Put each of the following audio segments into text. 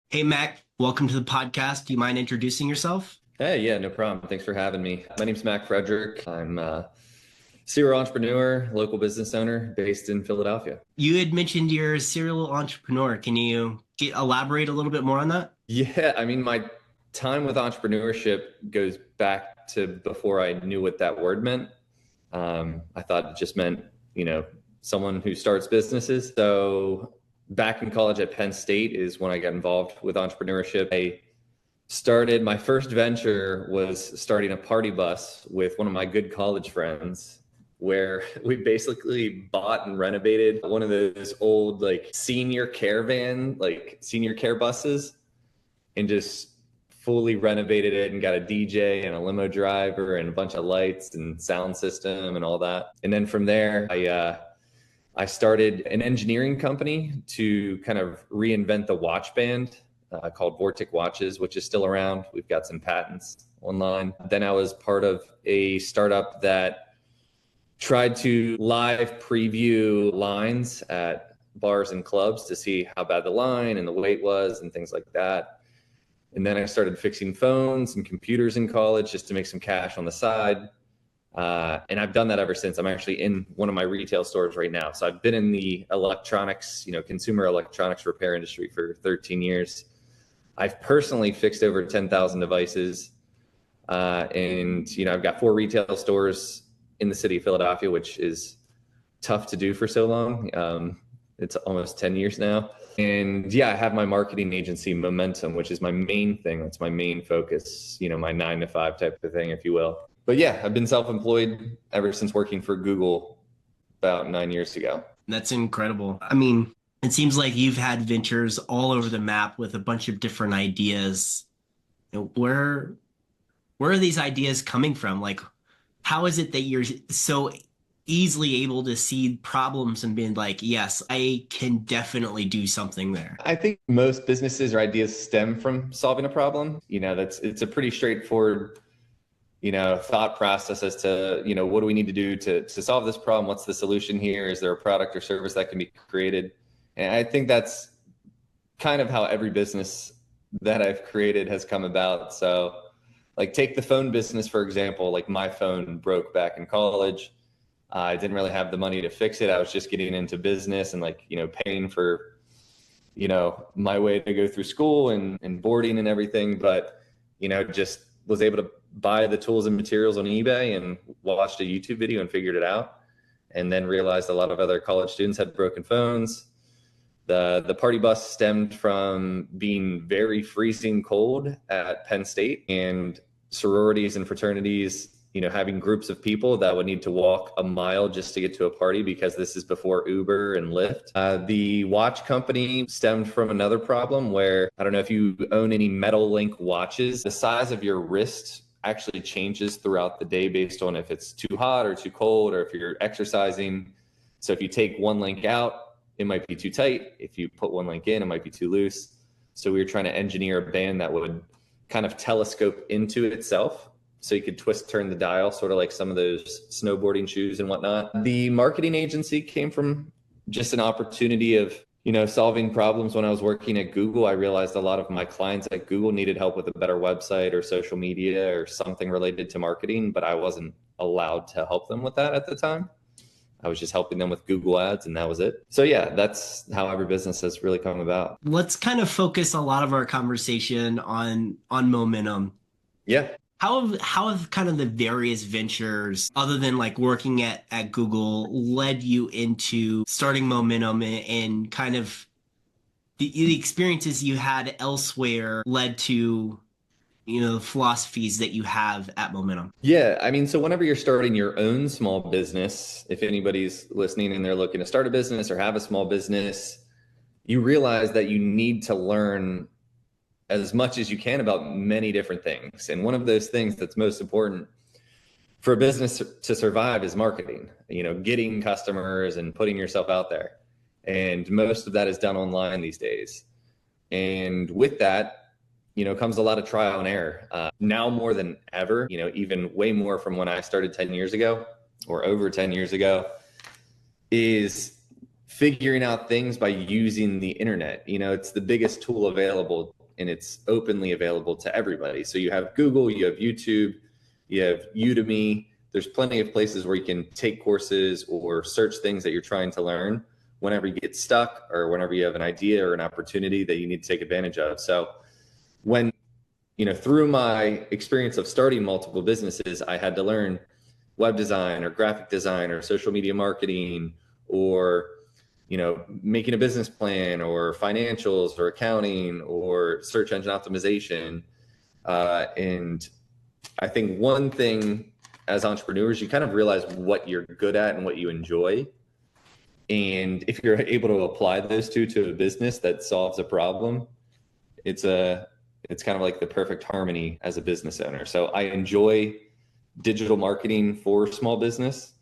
Hey, Mac, welcome to the podcast. Do you mind introducing yourself? Hey, yeah, no problem. Thanks for having me. My name's Mac Frederick. I'm a serial entrepreneur, local business owner based in Philadelphia. You had mentioned you're a serial entrepreneur. Can you elaborate a little bit more on that? Yeah, my time with entrepreneurship goes back to before I knew what that word meant. I thought it just meant, someone who starts businesses. So back in college at Penn State is when I got involved with entrepreneurship. I started my first venture was starting a party bus with one of my good college friends where we basically bought and renovated one of those old senior care buses and just fully renovated it and got a DJ and a limo driver and a bunch of lights and sound system and all that. And then from there, I started an engineering company to kind of reinvent the watch band called Vortic Watches, which is still around. We've got some patents online. Then I was part of a startup that tried to live preview lines at bars and clubs to see how bad the line and the wait was and things like that. And then I started fixing phones and computers in college just to make some cash on the side. And I've done that ever since. I'm actually in one of my retail stores right now. So I've been in the electronics, consumer electronics repair industry for 13 years. I've personally fixed over 10,000 devices. And I've got 4 retail stores in the city of Philadelphia, which is tough to do for so long. It's almost 10 years now. And yeah, I have my marketing agency, Momentum, which is my main thing. That's my main focus, my 9 to 5 type of thing, if you will. But yeah, I've been self-employed ever since working for Google about 9 years ago. That's incredible. I mean, it seems like you've had ventures all over the map with a bunch of different ideas. Where are these ideas coming from? Like, how is it that you're so easily able to see problems and being like, yes, I can definitely do something there? I think most businesses or ideas stem from solving a problem. It's a pretty straightforward thought process as to, what do we need to do to solve this problem? What's the solution here? Is there a product or service that can be created? And I think that's kind of how every business that I've created has come about. So like take the phone business, for example, like my phone broke back in college. I didn't really have the money to fix it. I was just getting into business and paying for, my way to go through school and boarding and everything. But, just was able to buy the tools and materials on eBay and watched a YouTube video and figured it out. And then realized a lot of other college students had broken phones. The party bus stemmed from being very freezing cold at Penn State and sororities and fraternities, having groups of people that would need to walk a mile just to get to a party because this is before Uber and Lyft. The watch company stemmed from another problem where, I don't know if you own any metal link watches, the size of your wrist actually changes throughout the day based on if it's too hot or too cold or if you're exercising. So if you take one link out, it might be too tight. If you put one link in, it might be too loose. So we were trying to engineer a band that would kind of telescope into itself so you could turn the dial, sort of like some of those snowboarding shoes and whatnot. The marketing agency came from just an opportunity of, solving problems. When I was working at Google, I realized a lot of my clients at Google needed help with a better website or social media or something related to marketing, but I wasn't allowed to help them with that at the time. I was just helping them with Google Ads and that was it. So yeah, that's how every business has really come about. Let's kind of focus a lot of our conversation on momentum. Yeah. How have kind of the various ventures, other than like working at Google, led you into starting Momentum and kind of the experiences you had elsewhere led to, the philosophies that you have at Momentum? Yeah. So whenever you're starting your own small business, if anybody's listening and they're looking to start a business or have a small business, you realize that you need to learn as much as you can about many different things. And one of those things that's most important for a business to survive is marketing, getting customers and putting yourself out there. And most of that is done online these days. And with that, comes a lot of trial and error. Now more than ever, even way more from when I started 10 years ago or over 10 years ago, is figuring out things by using the internet. You know, it's the biggest tool available, and it's openly available to everybody. So you have Google, you have YouTube, you have Udemy. There's plenty of places where you can take courses or search things that you're trying to learn whenever you get stuck or whenever you have an idea or an opportunity that you need to take advantage of. So when, you know, through my experience of starting multiple businesses, I had to learn web design or graphic design or social media marketing, or, you know, making a business plan or financials or accounting or search engine optimization. And I think one thing as entrepreneurs, you kind of realize what you're good at and what you enjoy. And if you're able to apply those two to a business that solves a problem, it's kind of like the perfect harmony as a business owner. So I enjoy digital marketing for small business.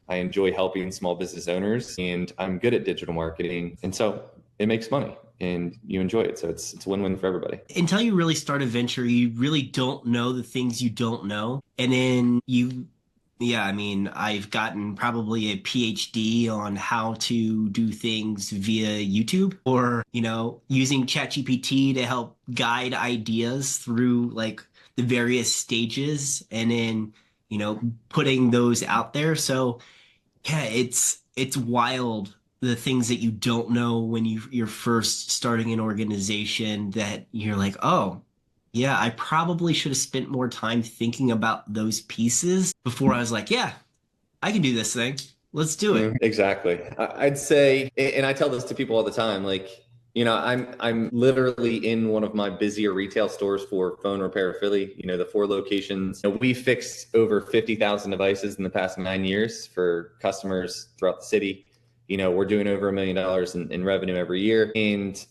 I enjoy helping small business owners, and I'm good at digital marketing. And so it makes money and you enjoy it. So it's a win-win for everybody. Until you really start a venture, you really don't know the things you don't know. And then yeah, I mean, I've gotten probably a PhD on how to do things via YouTube, or, you know, using ChatGPT to help guide ideas through like the various stages, and then, you know, putting those out there. So yeah, it's wild, the things that you don't know when you're first starting an organization, that you're like, oh, yeah, I probably should have spent more time thinking about those pieces before I was like, yeah, I can do this thing. Let's do it. Exactly. I'd say, and I tell this to people all the time, like, you know, I'm literally in one of my busier retail stores for phone repair Philly, you know, the 4 locations. You know, we fixed over 50,000 devices in the past 9 years for customers throughout the city. You know, we're doing over $1 million in revenue every year. And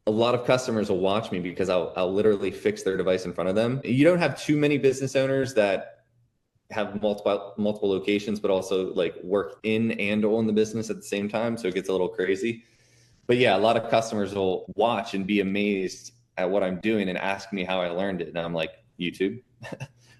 a lot of customers will watch me because I'll literally fix their device in front of them. You don't have too many business owners that have multiple locations, but also like work in and on the business at the same time. So it gets a little crazy. But yeah, a lot of customers will watch and be amazed at what I'm doing and ask me how I learned it. And I'm like, YouTube.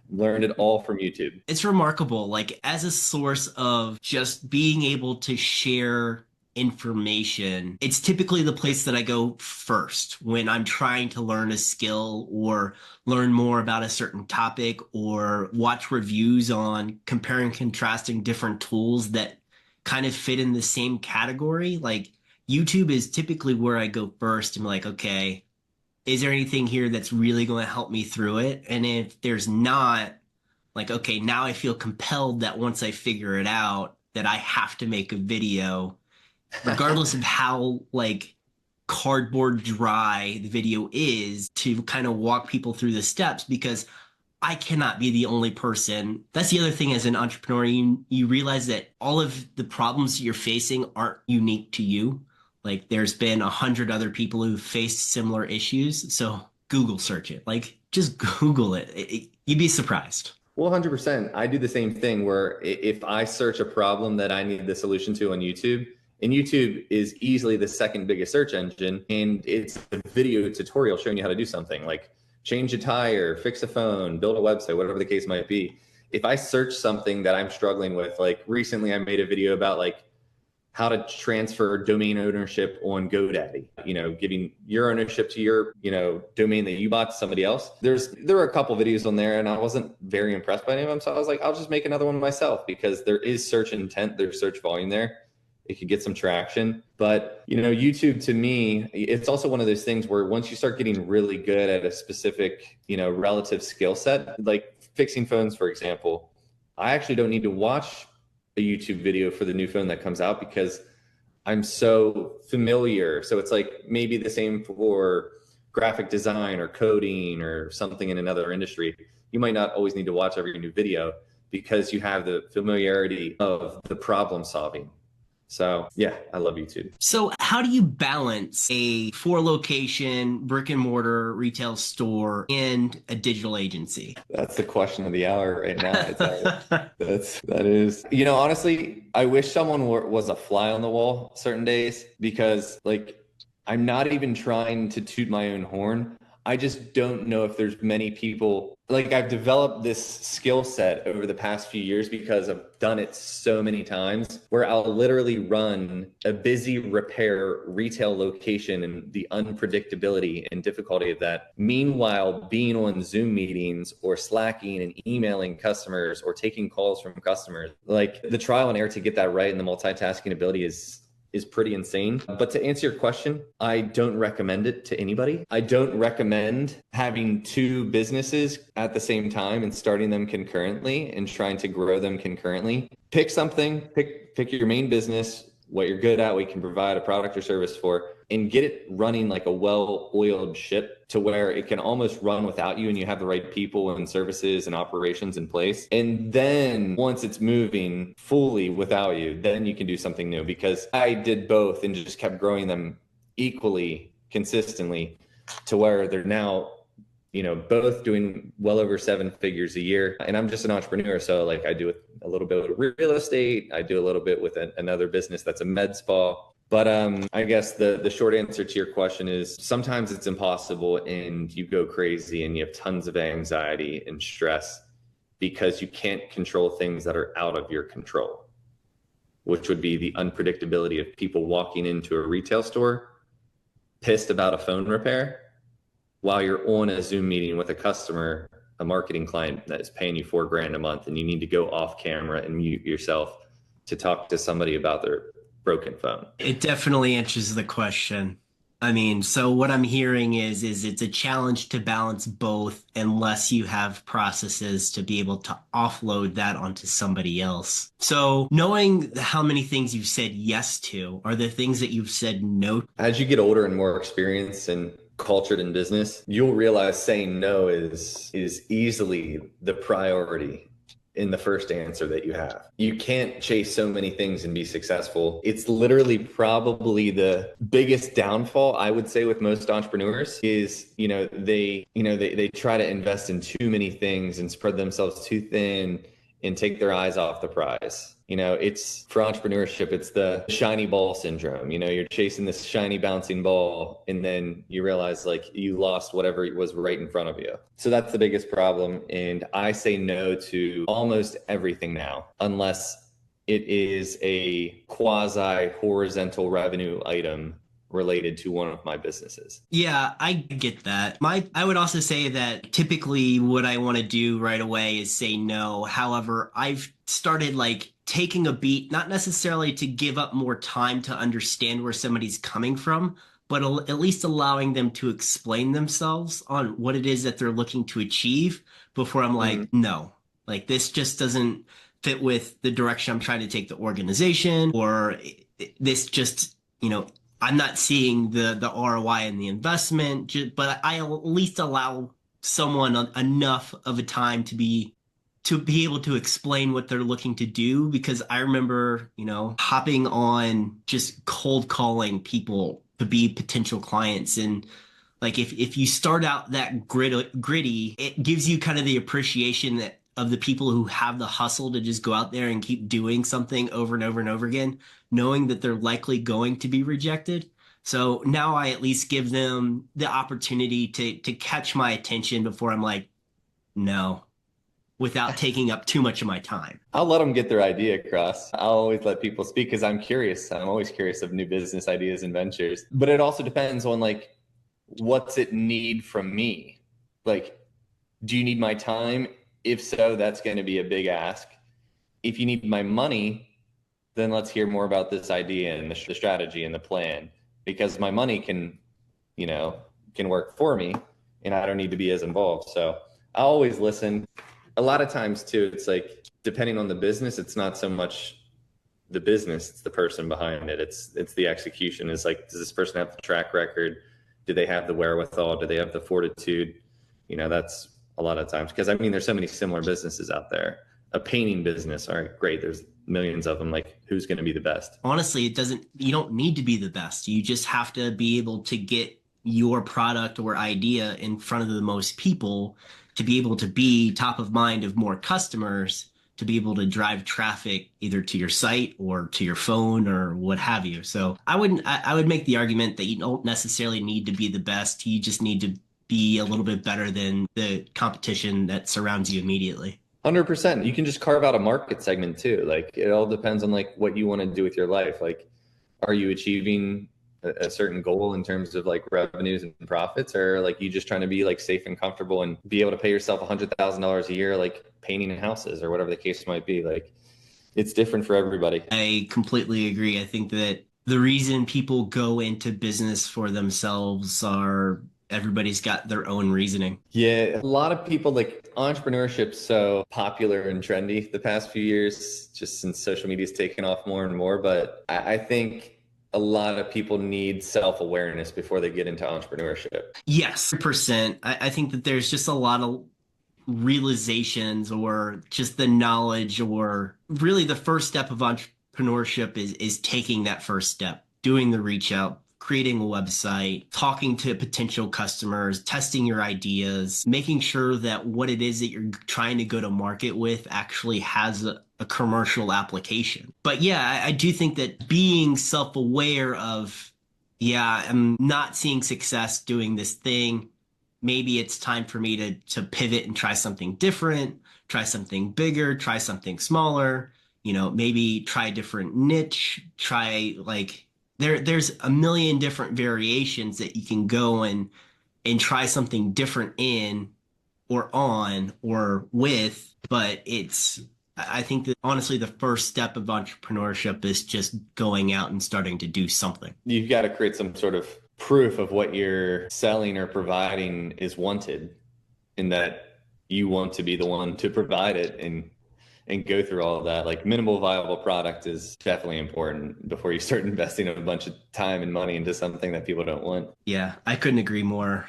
Learned it all from YouTube. It's remarkable, like as a source of just being able to share information. It's typically the place that I go first when I'm trying to learn a skill or learn more about a certain topic, or watch reviews on comparing and contrasting different tools that kind of fit in the same category. Like YouTube is typically where I go first and be like, okay, is there anything here that's really going to help me through it? And if there's not, like, okay, now I feel compelled that once I figure it out, that I have to make a video, regardless of how like cardboard dry the video is, to kind of walk people through the steps, because I cannot be the only person. That's the other thing as an entrepreneur. You realize that all of the problems you're facing aren't unique to you. Like there's been 100 other people who faced similar issues. So Google search it. Like just Google it. You'd be surprised. Well, 100%. I do the same thing where if I search a problem that I need the solution to on YouTube, and YouTube is easily the second biggest search engine, and it's a video tutorial showing you how to do something like change a tire, fix a phone, build a website, whatever the case might be. If I search something that I'm struggling with, like recently I made a video about like how to transfer domain ownership on GoDaddy, you know, giving your ownership to your, you know, domain that you bought to somebody else. There were a couple videos on there and I wasn't very impressed by any of them. So I was like, I'll just make another one myself, because there is search intent, there's search volume there. It could get some traction. But, you know, YouTube to me, it's also one of those things where once you start getting really good at a specific, you know, relative skill set, like fixing phones, for example, I actually don't need to watch a YouTube video for the new phone that comes out because I'm so familiar. So it's like maybe the same for graphic design or coding or something in another industry. You might not always need to watch every new video because you have the familiarity of the problem solving. So yeah, I love YouTube. So how do you balance a 4-location brick and mortar retail store and a digital agency? That's the question of the hour right now. That is, you know, honestly, I wish someone was a fly on the wall certain days, because like, I'm not even trying to toot my own horn. I just don't know if there's many people. Like, I've developed this skill set over the past few years because I've done it so many times, where I'll literally run a busy repair retail location and the unpredictability and difficulty of that. Meanwhile, being on Zoom meetings or Slacking and emailing customers or taking calls from customers, like the trial and error to get that right and the multitasking ability is pretty insane. But to answer your question, I don't recommend it to anybody. I don't recommend having two businesses at the same time and starting them concurrently and trying to grow them concurrently. Pick something, pick your main business, what you're good at, what you can provide a product or service for, and get it running like a well-oiled ship to where it can almost run without you and you have the right people and services and operations in place. And then once it's moving fully without you, then you can do something new, because I did both and just kept growing them equally consistently to where they're now, both doing well over 7 figures a year. And I'm just an entrepreneur. So like I do a little bit of real estate. I do a little bit with another business that's a med spa. But I guess the short answer to your question is sometimes it's impossible and you go crazy and you have tons of anxiety and stress because you can't control things that are out of your control, which would be the unpredictability of people walking into a retail store pissed about a phone repair while you're on a Zoom meeting with a customer, a marketing client that is paying you $4,000 a month, and you need to go off camera and mute yourself to talk to somebody about their broken phone. It definitely answers the question. I mean, so what I'm hearing is it's a challenge to balance both unless you have processes to be able to offload that onto somebody else. So knowing how many things you've said yes to, are there things that you've said no to? As you get older and more experienced and cultured in business, you'll realize saying no is easily the priority in the first answer that you have. You can't chase so many things and be successful. It's literally probably the biggest downfall, I would say, with most entrepreneurs is, they try to invest in too many things and spread themselves too thin and take their eyes off the prize. It's for entrepreneurship, it's the shiny ball syndrome. You're chasing this shiny bouncing ball and then you realize like you lost whatever was right in front of you. So that's the biggest problem. And I say no to almost everything now, unless it is a quasi horizontal revenue item related to one of my businesses. Yeah, I get that. I would also say that typically what I want to do right away is say no. However, I've started like taking a beat, not necessarily to give up more time to understand where somebody's coming from, but at least allowing them to explain themselves on what it is that they're looking to achieve before I'm like, no, like this just doesn't fit with the direction I'm trying to take the organization, or this just, I'm not seeing the ROI in the investment, but I at least allow someone enough of a time to be able to explain what they're looking to do. Because I remember, hopping on just cold calling people to be potential clients. And like, if you start out that gritty, it gives you kind of the appreciation of the people who have the hustle to just go out there and keep doing something over and over and over again, knowing that they're likely going to be rejected. So now I at least give them the opportunity to catch my attention before I'm like, no, without taking up too much of my time. I'll let them get their idea across. I'll always let people speak because I'm curious. I'm always curious of new business ideas and ventures. But it also depends on like, what's it need from me? Like, do you need my time? If so, that's going to be a big ask. If you need my money, then let's hear more about this idea and the strategy and the plan, because my money can work for me and I don't need to be as involved. So I always listen. A lot of times too, it's like, depending on the business, it's not so much the business, it's the person behind it. It's the execution. It's like, does this person have the track record? Do they have the wherewithal? Do they have the fortitude? That's a lot of times, because there's so many similar businesses out there. A painting business, all right, great, there's millions of them. Like, who's going to be the best? Honestly, you don't need to be the best. You just have to be able to get your product or idea in front of the most people to be able to be top of mind of more customers, to be able to drive traffic either to your site or to your phone or what have you. So I would make the argument that you don't necessarily need to be the best. You just need to be a little bit better than the competition that surrounds you immediately. 100%. You can just carve out a market segment too. Like it all depends on like what you want to do with your life. Like, are you achieving a certain goal in terms of like revenues and profits, or like you just trying to be like safe and comfortable and be able to pay yourself $100,000 a year, like painting houses or whatever the case might be. Like it's different for everybody. I completely agree. I think that the reason people go into business for themselves are everybody's got their own reasoning. Yeah, a lot of people like entrepreneurship so popular and trendy the past few years, just since social media's taken off more and more. But I think a lot of people need self-awareness before they get into entrepreneurship. Yes, 100%. I think that there's just a lot of realizations or just the knowledge or really the first step of entrepreneurship is taking that first step, doing the reach out, creating a website, talking to potential customers, testing your ideas, making sure that what it is that you're trying to go to market with actually has a commercial application. But yeah, I do think that being self-aware of, yeah, I'm not seeing success doing this thing. Maybe it's time for me to pivot and try something different, try something bigger, try something smaller, maybe try a different niche, try like there's a million different variations that you can go and try something different in or on or with, but I think that honestly the first step of entrepreneurship is just going out and starting to do something. You've got to create some sort of proof of what you're selling or providing is wanted, and that you want to be the one to provide it and go through all of that. Like minimal viable product is definitely important before you start investing a bunch of time and money into something that people don't want. Yeah, I couldn't agree more.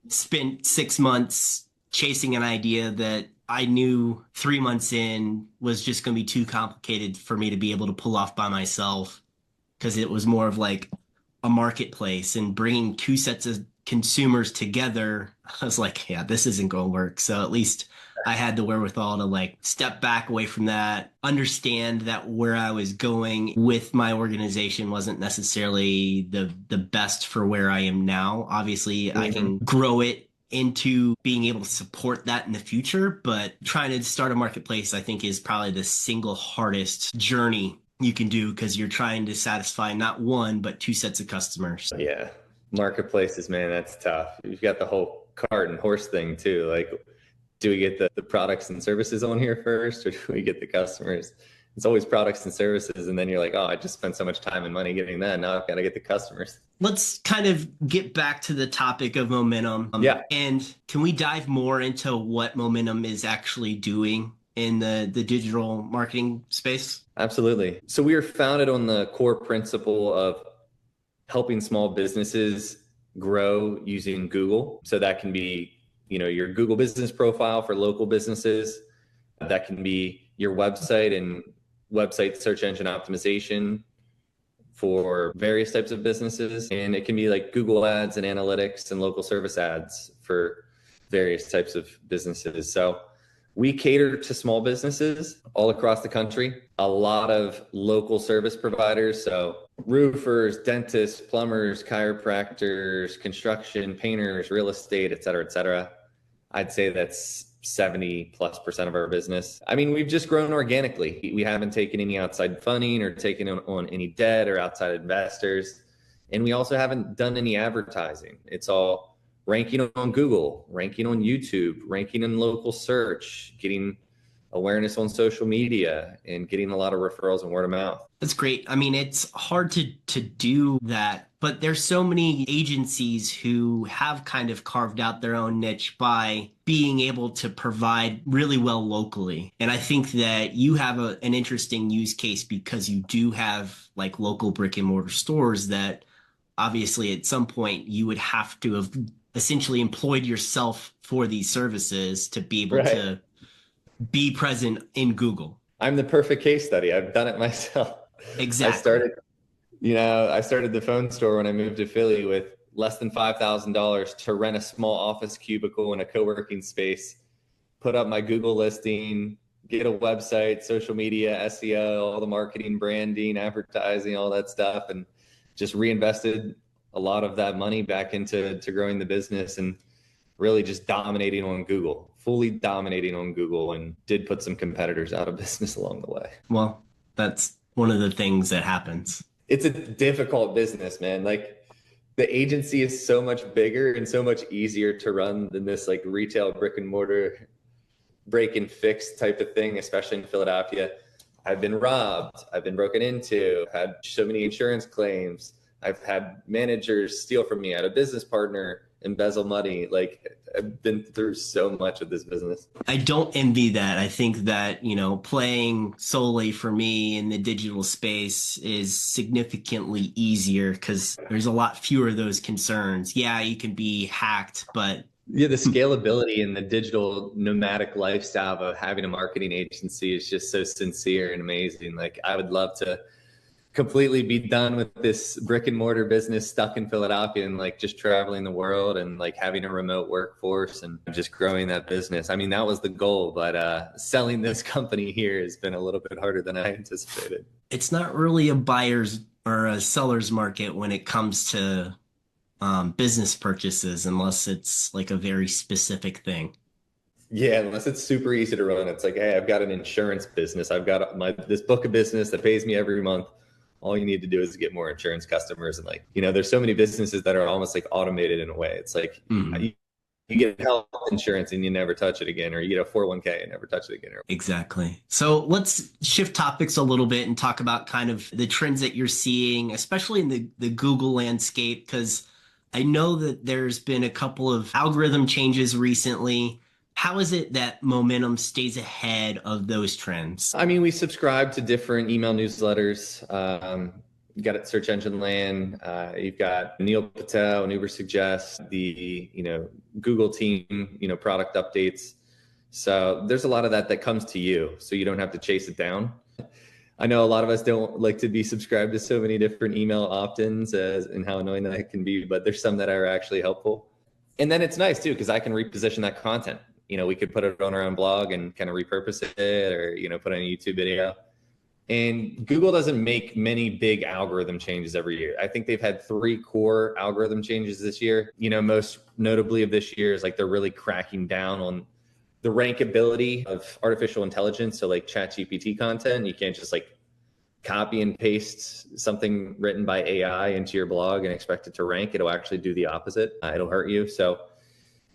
Spent 6 months chasing an idea that I knew 3 months in was just going to be too complicated for me to be able to pull off by myself because it was more of like a marketplace and bringing two sets of consumers together. I was like, yeah, this isn't going to work. So at least I had the wherewithal to like step back away from that, understand that where I was going with my organization wasn't necessarily the best for where I am now. Obviously, I can grow it into being able to support that in the future, but trying to start a marketplace, I think, is probably the single hardest journey you can do because you're trying to satisfy not one, but two sets of customers. Yeah. Marketplaces, man, that's tough. You've got the whole cart and horse thing too. Like, do we get the products and services on here first, or do we get the customers? It's always products and services. And then you're like, oh, I just spent so much time and money getting that. Now I've got to get the customers. Let's kind of get back to the topic of momentum. Yeah. And can we dive more into what momentum is actually doing in the digital marketing space? Absolutely. So we are founded on the core principle of helping small businesses grow using Google. So that can be, your Google business profile for local businesses. That can be your website and website search engine optimization for various types of businesses. And it can be like Google ads and analytics and local service ads for various types of businesses. So we cater to small businesses all across the country, a lot of local service providers. So roofers, dentists, plumbers, chiropractors, construction, painters, real estate, et cetera, et cetera. I'd say that's 70+% of our business. I mean, we've just grown organically. We haven't taken any outside funding or taken on any debt or outside investors. And we also haven't done any advertising. It's all ranking on Google, ranking on YouTube, ranking in local search, getting awareness on social media, and getting a lot of referrals and word of mouth. That's great. I mean, it's hard to do that, but there's so many agencies who have kind of carved out their own niche by being able to provide really well locally. And I think that you have an interesting use case because you do have like local brick and mortar stores that obviously at some point you would have to have essentially employed yourself for these services to be able to be present in Google. I'm the perfect case study. I've done it myself. Exactly. I started the phone store when I moved to Philly with less than $5,000 to rent a small office cubicle in a co-working space, put up my Google listing, get a website, social media, SEO, all the marketing, branding, advertising, all that stuff, and just reinvested a lot of that money back into growing the business. And really just dominating on Google, fully dominating on Google, and did put some competitors out of business along the way. Well, that's one of the things that happens. It's a difficult business, man. Like the agency is so much bigger and so much easier to run than this like retail brick and mortar break and fix type of thing, especially in Philadelphia. I've been robbed. I've been broken into. I've had so many insurance claims. I've had managers steal from me. I had a business partner embezzle money. Like I've been through so much of this business. I don't envy that. I think that, playing solely for me in the digital space is significantly easier because there's a lot fewer of those concerns. Yeah, you can be hacked, but Yeah, the scalability and the digital nomadic lifestyle of having a marketing agency is just so sincere and amazing. Like I would love to completely be done with this brick and mortar business stuck in Philadelphia and like just traveling the world and like having a remote workforce and just growing that business. I mean, that was the goal, but selling this company here has been a little bit harder than I anticipated. it's not really a buyer's or a seller's market when it comes to business purchases, unless it's like a very specific thing. Yeah, unless it's super easy to run. It's like, hey, I've got an insurance business. I've got this book of business that pays me every month. All you need to do is get more insurance customers. And like, there's so many businesses that are almost like automated in a way. It's like you get health insurance and you never touch it again, or you get a 401k and never touch it again. Exactly. So let's shift topics a little bit and talk about kind of the trends that you're seeing, especially in the Google landscape, because I know that there's been a couple of algorithm changes recently. How is it that momentum stays ahead of those trends? I mean, we subscribe to different email newsletters. You got it, Search Engine Land. You've got Neil Patel and Uber Suggest, the Google team, product updates. So there's a lot of that comes to you, so you don't have to chase it down. I know a lot of us don't like to be subscribed to so many different email opt-ins and how annoying that can be, but there's some that are actually helpful. And then it's nice too, because I can reposition that content. We could put it on our own blog and kind of repurpose it, or, put on a YouTube video. And Google doesn't make many big algorithm changes every year. I think they've had 3 core algorithm changes this year. Most notably of this year is like they're really cracking down on the rankability of artificial intelligence. So like ChatGPT content, you can't just like copy and paste something written by AI into your blog and expect it to rank. It'll actually do the opposite. It'll hurt you. So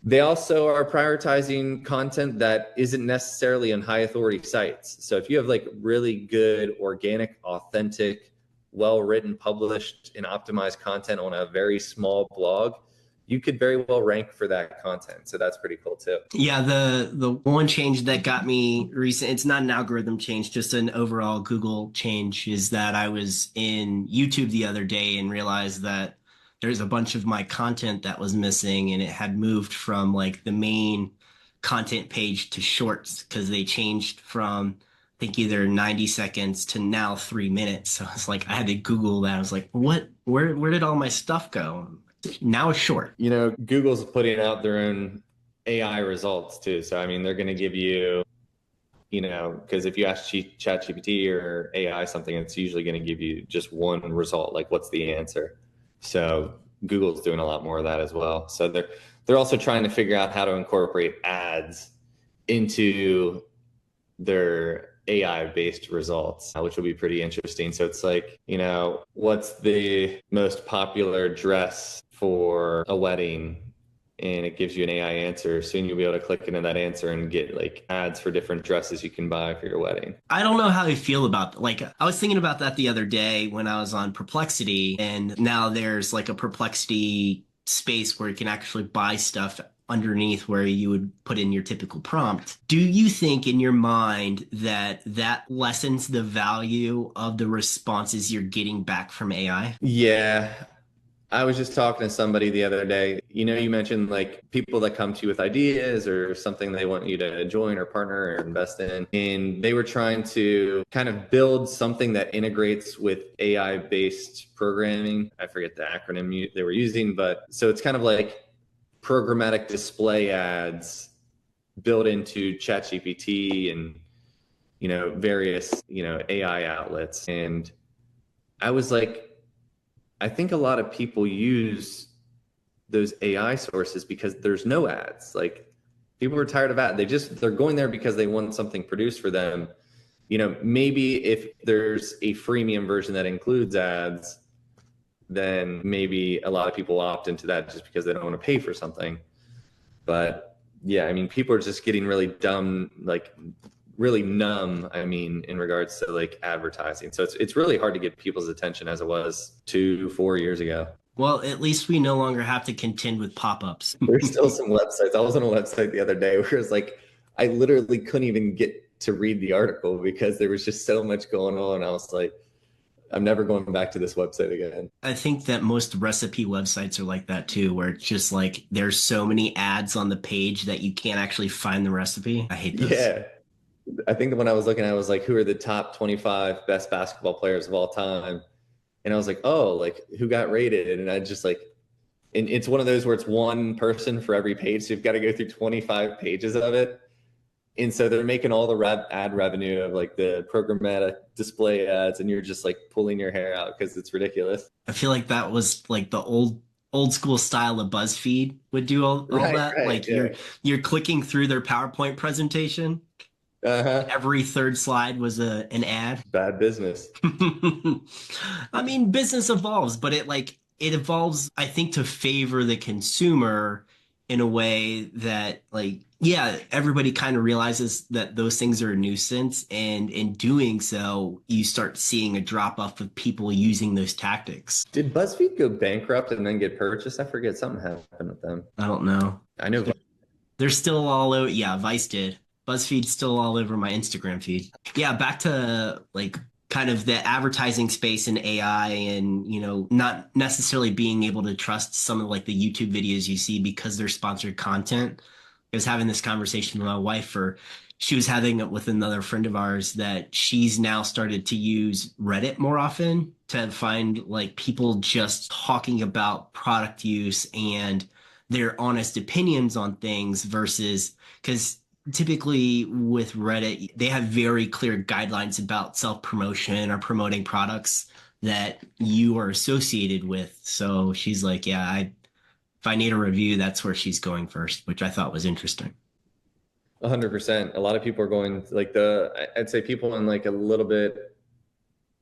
they also are prioritizing content that isn't necessarily on high authority sites. So if you have like really good, organic, authentic, well-written, published, and optimized content on a very small blog, you could very well rank for that content. So that's pretty cool too. Yeah, the one change that got me recent, it's not an algorithm change, just an overall Google change, is that I was in YouTube the other day and realized that there's a bunch of my content that was missing, and it had moved from like the main content page to shorts because they changed from I think either 90 seconds to now 3 minutes. So it's like I had to Google that. I was like, what? Where did all my stuff go? Now it's short. Google's putting out their own AI results too. So I mean, they're going to give you, because if you ask ChatGPT or AI something, it's usually going to give you just one result, like what's the answer. So Google's doing a lot more of that as well. So they're also trying to figure out how to incorporate ads into their AI-based results, which will be pretty interesting. So it's like, what's the most popular dress for a wedding? And it gives you an AI answer. Soon you'll be able to click into that answer and get like ads for different dresses you can buy for your wedding. I don't know how I feel about that. Like I was thinking about that the other day when I was on Perplexity, and now there's like a Perplexity space where you can actually buy stuff underneath where you would put in your typical prompt. Do you think in your mind that lessens the value of the responses you're getting back from AI? Yeah. I was just talking to somebody the other day. You mentioned like people that come to you with ideas or something they want you to join or partner or invest in. And they were trying to kind of build something that integrates with AI-based programming. I forget the acronym they were using, but so it's kind of like programmatic display ads built into ChatGPT and, various, AI outlets. And I was like, I think a lot of people use those AI sources because there's no ads. Like people are tired of ads. They're going there because they want something produced for them. Maybe if there's a freemium version that includes ads, then maybe a lot of people opt into that just because they don't want to pay for something. But yeah, I mean, people are just getting really dumb, like really numb, I mean, in regards to like advertising. So it's really hard to get people's attention as it was 2-4 years ago. Well, at least we no longer have to contend with pop-ups. There's still some websites. I was on a website the other day where it's like, I literally couldn't even get to read the article because there was just so much going on. I was like, I'm never going back to this website again. I think that most recipe websites are like that too, where it's just like there's so many ads on the page that you can't actually find the recipe. I hate those. Yeah. I think when I was looking at it, I was like, who are the top 25 best basketball players of all time? And I was like, oh, like who got rated? And I just like, and it's one of those where it's one person for every page. So you've got to go through 25 pages of it. And so they're making all the ad revenue of like the programmatic display ads, and you're just like pulling your hair out because it's ridiculous. I feel like that was like the old school style of BuzzFeed would do all that. Right, like yeah. you're clicking through their PowerPoint presentation. Uh-huh. Every third slide was an ad. Bad business. I mean, business evolves, but it evolves, I think, to favor the consumer in a way that like, yeah, everybody kind of realizes that those things are a nuisance, and in doing so, you start seeing a drop off of people using those tactics. Did BuzzFeed go bankrupt and then get purchased? I forget, something happened with them. I don't know. I know. They're still all over. Yeah, Vice did. BuzzFeed's still all over my Instagram feed. Yeah, back to like kind of the advertising space and AI, and not necessarily being able to trust some of like the YouTube videos you see because they're sponsored content. I was having this conversation with my wife, or she was having it with another friend of ours, that she's now started to use Reddit more often to find like people just talking about product use and their honest opinions on things, versus because typically with Reddit, they have very clear guidelines about self-promotion or promoting products that you are associated with. So she's like, yeah, if I need a review, that's where she's going first, which I thought was interesting. 100%. A lot of people are going like I'd say people in like a little bit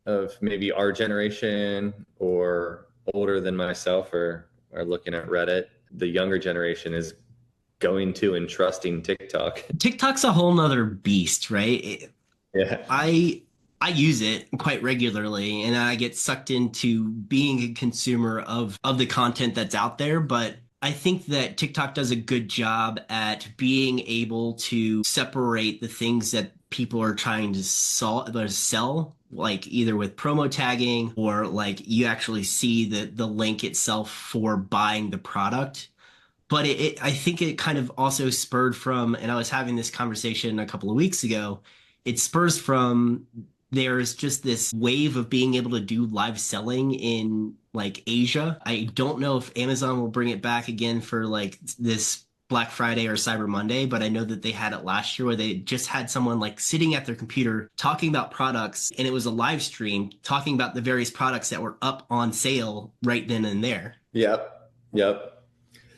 of maybe our generation or older than myself are looking at Reddit. The younger generation is going to and trusting TikTok. TikTok's a whole nother beast, right? Yeah. I use it quite regularly, and I get sucked into being a consumer of the content that's out there. But I think that TikTok does a good job at being able to separate the things that people are trying to sell, like either with promo tagging, or like you actually see the link itself for buying the product. But I think it kind of also spurred from, and I was having this conversation a couple of weeks ago, it spurs from, there's just this wave of being able to do live selling in like Asia. I don't know if Amazon will bring it back again for like this Black Friday or Cyber Monday, but I know that they had it last year where they just had someone like sitting at their computer talking about products, and it was a live stream talking about the various products that were up on sale right then and there. Yep.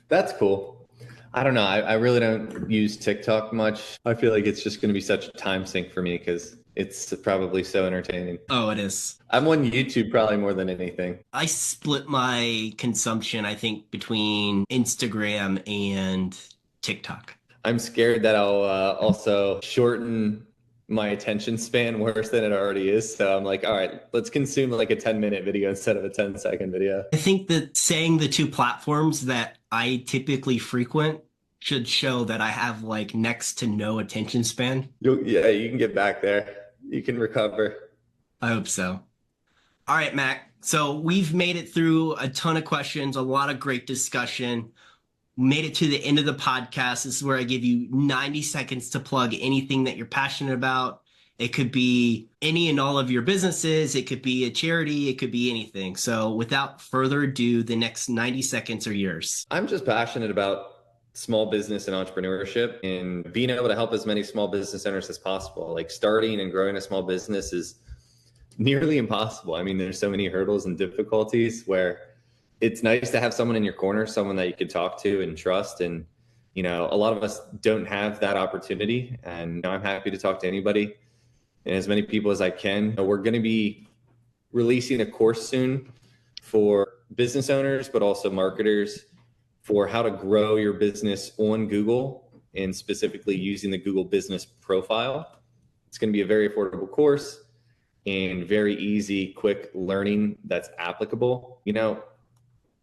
That's cool. I don't know. I really don't use TikTok much. I feel like it's just going to be such a time sink for me because it's probably so entertaining. Oh, it is. I'm on YouTube probably more than anything. I split my consumption, I think, between Instagram and TikTok. I'm scared that I'll also shorten my attention span worse than it already is. So I'm like, all right, let's consume like a 10-minute video instead of a 10-second video. I think that saying the two platforms that I typically frequent should show that I have like next to no attention span. Yeah, you can get back there. You can recover. I hope so. All right, Mac. So we've made it through a ton of questions, a lot of great discussion. Made it to the end of the podcast. This is where I give you 90 seconds to plug anything that you're passionate about. It could be any and all of your businesses. It could be a charity. It could be anything. So without further ado, the next 90 seconds are yours. I'm just passionate about small business and entrepreneurship and being able to help as many small business owners as possible. Like starting and growing a small business is nearly impossible. I mean, there's so many hurdles and difficulties where it's nice to have someone in your corner, someone that you can talk to and trust. And, a lot of us don't have that opportunity. And I'm happy to talk to anybody and as many people as I can. We're going to be releasing a course soon for business owners, but also marketers, for how to grow your business on Google and specifically using the Google business profile. It's going to be a very affordable course and very easy, quick learning that's applicable.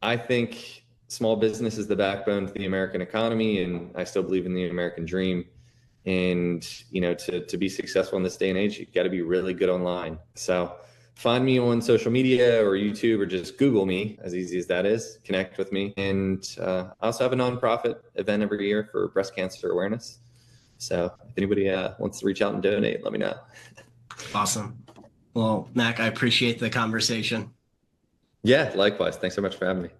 I think small business is the backbone to the American economy, and I still believe in the American dream. And, to be successful in this day and age, you've got to be really good online. So find me on social media or YouTube, or just Google me, as easy as that is. Connect with me. And I also have a nonprofit event every year for breast cancer awareness. So if anybody wants to reach out and donate, let me know. Awesome. Well, Mac, I appreciate the conversation. Yeah, likewise. Thanks so much for having me.